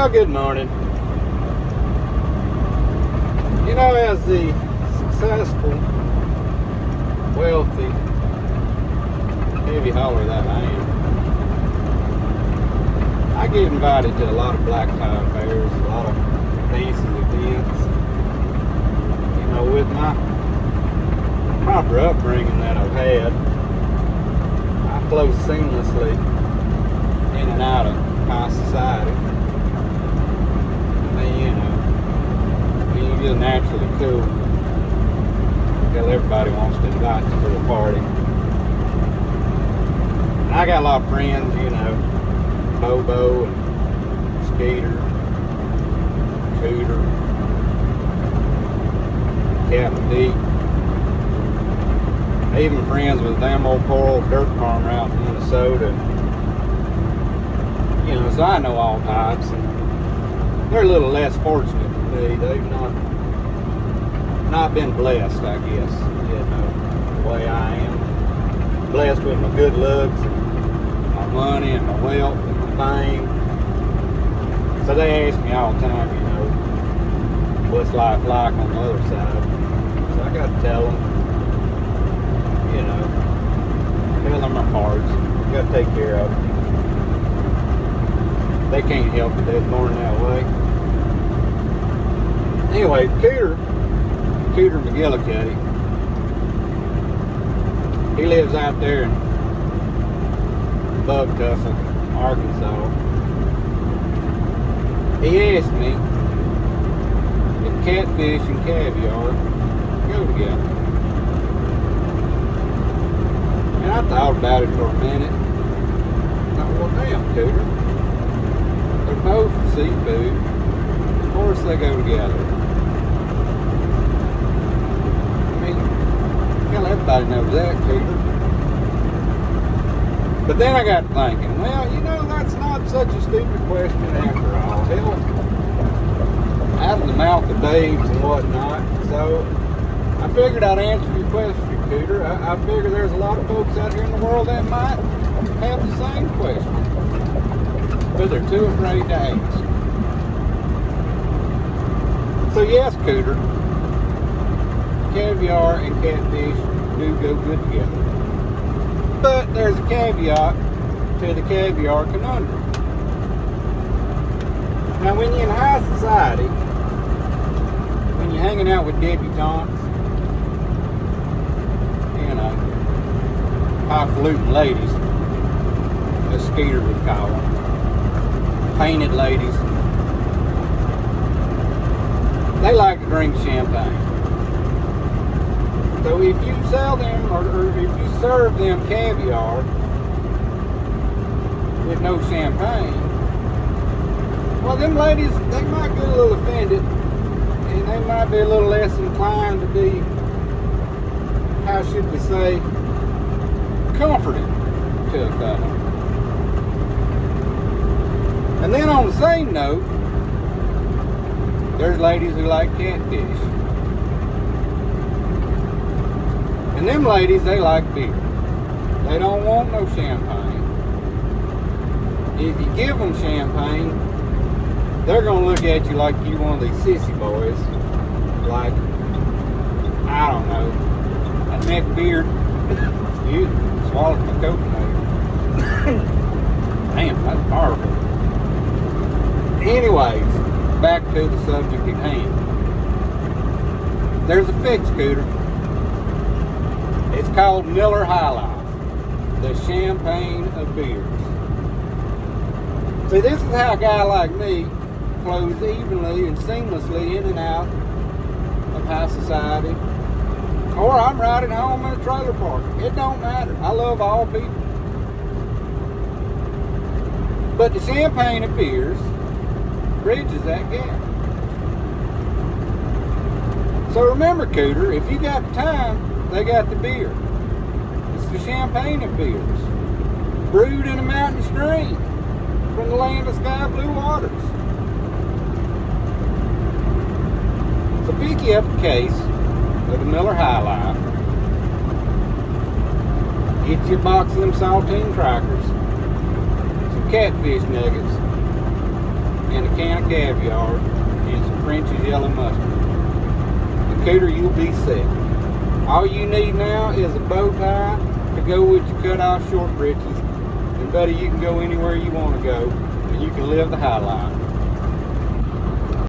Well, good morning. You know, as the successful, wealthy, heavy hauler that I am, I get invited to a lot of black tie fairs, a lot of fancy events. You know, with my proper upbringing that I've had, I flow seamlessly in and out of high society. You know, you're just naturally cool until everybody wants to invite you to the party. And I got a lot of friends, you know, Bobo and Skeeter, Cooter, Captain D. Even friends with a damn old poor old dirt farmer out in Minnesota. You know, so I know all types. And they're a little less fortunate than me. They've not been blessed, I guess, you know, the way I am. Blessed with my good looks, and my money, and my wealth, and my fame. So they ask me all the time, you know, what's life like on the other side. So I got to tell them, you know, tell them our parts. You got to take care of them. They can't help it. They're born that way. Anyway, Cooter McGillicuddy, he lives out there in Bug Tussle, Arkansas. He asked me if catfish and caviar go together. And I thought about it for a minute. I thought, well, damn, Cooter. They're both seafood. Of course they go together. I mean, hell, everybody knows that, Cooter. But then I got thinking, well, you know, that's not such a stupid question after all. Hell, out of the mouth of babes and whatnot. So I figured I'd answer your question, Cooter. I figure there's a lot of folks out here in the world that might have the same question, but they're too afraid to ask. So yes, Cooter, caviar and catfish do go good together. But there's a caveat to the caviar conundrum. Now when you're in high society, when you're hanging out with debutantes, you know, highfalutin ladies, as Skeeter would call them, painted ladies, they like to drink champagne. So if you sell them, or if you serve them caviar with no champagne, well, them ladies, they might get a little offended, and they might be a little less inclined to be, how should we say, comforting to a fellow. And then on the same note, there's ladies who like catfish. And them ladies, they like beer. They don't want no champagne. If you give them champagne, they're going to look at you like you're one of these sissy boys. Like, I don't know, a neck beard. Excuse me, swallowed my coconut. Damn, that's powerful. Anyways, back to the subject at hand. There's a fix, Cooter. It's called Miller High Life, the champagne of beers. See, this is how a guy like me flows evenly and seamlessly in and out of high society. Or I'm riding home in a trailer park. It don't matter. I love all people. But the champagne of beers bridges that gap. So remember, Cooter, if you got the time, they got the beer. It's the champagne of beers, brewed in a mountain stream from the land of sky blue waters. So pick you up a case of the Miller High Life. Get you a box of them saltine crackers, some catfish nuggets, and a can of caviar and some French's yellow mustard. And Cooter, you'll be set. All you need now is a bow tie to go with your cut-off short britches. And buddy, you can go anywhere you want to go, and you can live the high life.